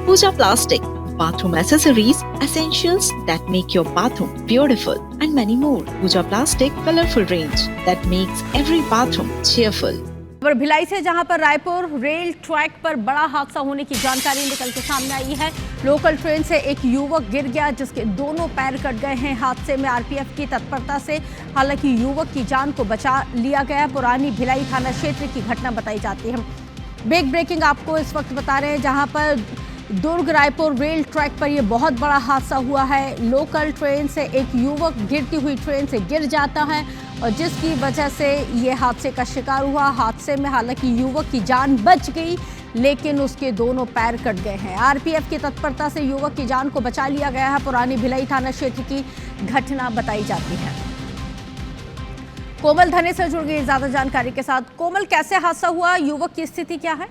Pooja Plastic, bathroom accessories, essentials that make your bathroom beautiful, and many more. Pooja Plastic colorful range that makes every bathroom cheerful. और भिलाई से जहां पर Raipur rail track पर बड़ा हादसा होने की जानकारी निकल के सामने आई है। लोकल ट्रेन से एक युवक गिर गया जिसके दोनों पैर कट गए हैं। हादसे में आरपीएफ की तत्परता से हालांकि युवक की जान को बचा लिया गया। पुरानी भिलाई थाना क्षेत्र की घटना बताई जाती है। बिग ब्रेकिंग आपको इस वक्त बता रहे हैं जहां पर दुर्ग रायपुर रेल ट्रैक पर यह बहुत बड़ा हादसा हुआ है। लोकल ट्रेन से एक युवक गिरती हुई ट्रेन से गिर जाता है और जिसकी वजह से ये हादसे का शिकार हुआ। हादसे में हालांकि युवक की जान बच गई लेकिन उसके दोनों पैर कट गए हैं। आरपीएफ की तत्परता से युवक की जान को बचा लिया गया है। पुरानी भिलाई थाना क्षेत्र की घटना बताई जाती है। कोमल धने से जुड़ गई ज्यादा जानकारी के साथ। कोमल, कैसे हादसा हुआ, युवक की स्थिति क्या है?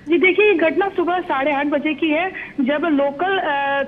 जी देखिए, ये घटना सुबह 8:30 बजे की है जब लोकल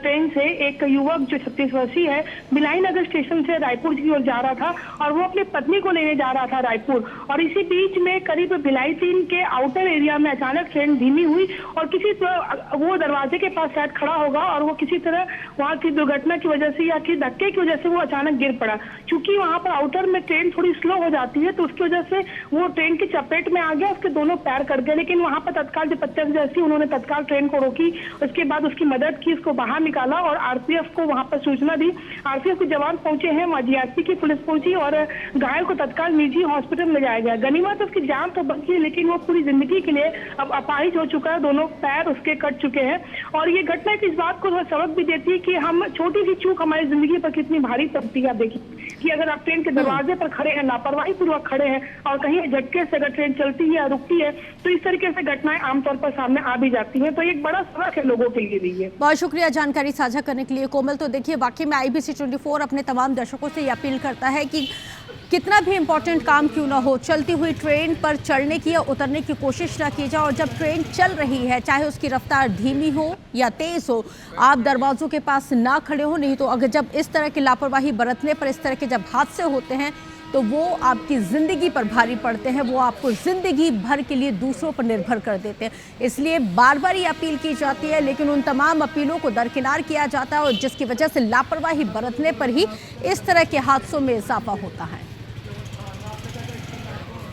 ट्रेन से एक युवक जो 36 वर्षीय है भिलाई नगर स्टेशन से रायपुर की ओर जा रहा था और वो अपनी पत्नी को लेने जा रहा था रायपुर। और इसी बीच में करीब भिलाई 3 के आउटर एरिया में अचानक ट्रेन धीमी हुई और किसी वो दरवाजे के पास शायद खड़ा होगा और वो किसी तरह वहाँ की दुर्घटना की वजह से या कि धक्के की वजह से वो अचानक गिर पड़ा। चूंकि वहाँ पर आउटर में ट्रेन थोड़ी स्लो हो जाती है तो उसकी वजह से वो ट्रेन की चपेट में आ गया। उसके दोनों पैर कट गए लेकिन वहाँ पर तत्काल जैसी उन्होंने तत्काल ट्रेन को रोकी। उसके बाद उसकी मदद की, उसको बाहर निकाला और आरपीएफ को वहां पर सूचना दी। आरपीएफ के जवान पहुंचे हैं, जीआरपी की पुलिस पहुंची और घायल को तत्काल निजी हॉस्पिटल में जाया गया। गनीमत उसकी जान तो बची लेकिन वो पूरी जिंदगी के लिए अब अपाहिज हो चुका है। दोनों पैर उसके कट चुके हैं और ये घटना इस बात को सबक भी देती है कि हम छोटी सी चूक हमारी जिंदगी पर कितनी भारी पड़ती है। आप देखिए कि अगर आप ट्रेन के दरवाजे पर खड़े हैं, लापरवाही पूर्वक खड़े हैं और कहीं झटके से अगर ट्रेन चलती है या रुकती है तो इस तरीके से घटनाएं आमतौर पर सामने आ भी जाती हैं। तो एक बड़ा सबक है लोगों के लिए भी ये। बहुत शुक्रिया जानकारी साझा करने के लिए कोमल। तो देखिए, वाकई में IBC 24 अपने तमाम दर्शकों से ये अपील करता है कि कितना भी इंपॉर्टेंट काम क्यों ना हो, चलती हुई ट्रेन पर चढ़ने की या उतरने की कोशिश ना की जाए। और जब ट्रेन चल रही है, चाहे उसकी रफ्तार धीमी हो या तेज हो, आप दरवाजों के पास ना खड़े हो। नहीं तो अगर जब इस तरह की लापरवाही बरतने पर इस तरह के जब हादसे होते हैं तो वो आपकी ज़िंदगी पर भारी पड़ते हैं, वो आपको ज़िंदगी भर के लिए दूसरों पर निर्भर कर देते हैं। इसलिए बार बार ये अपील की जाती है लेकिन उन तमाम अपीलों को दरकिनार किया जाता है और जिसकी वजह से लापरवाही बरतने पर ही इस तरह के हादसों में इजाफा होता है।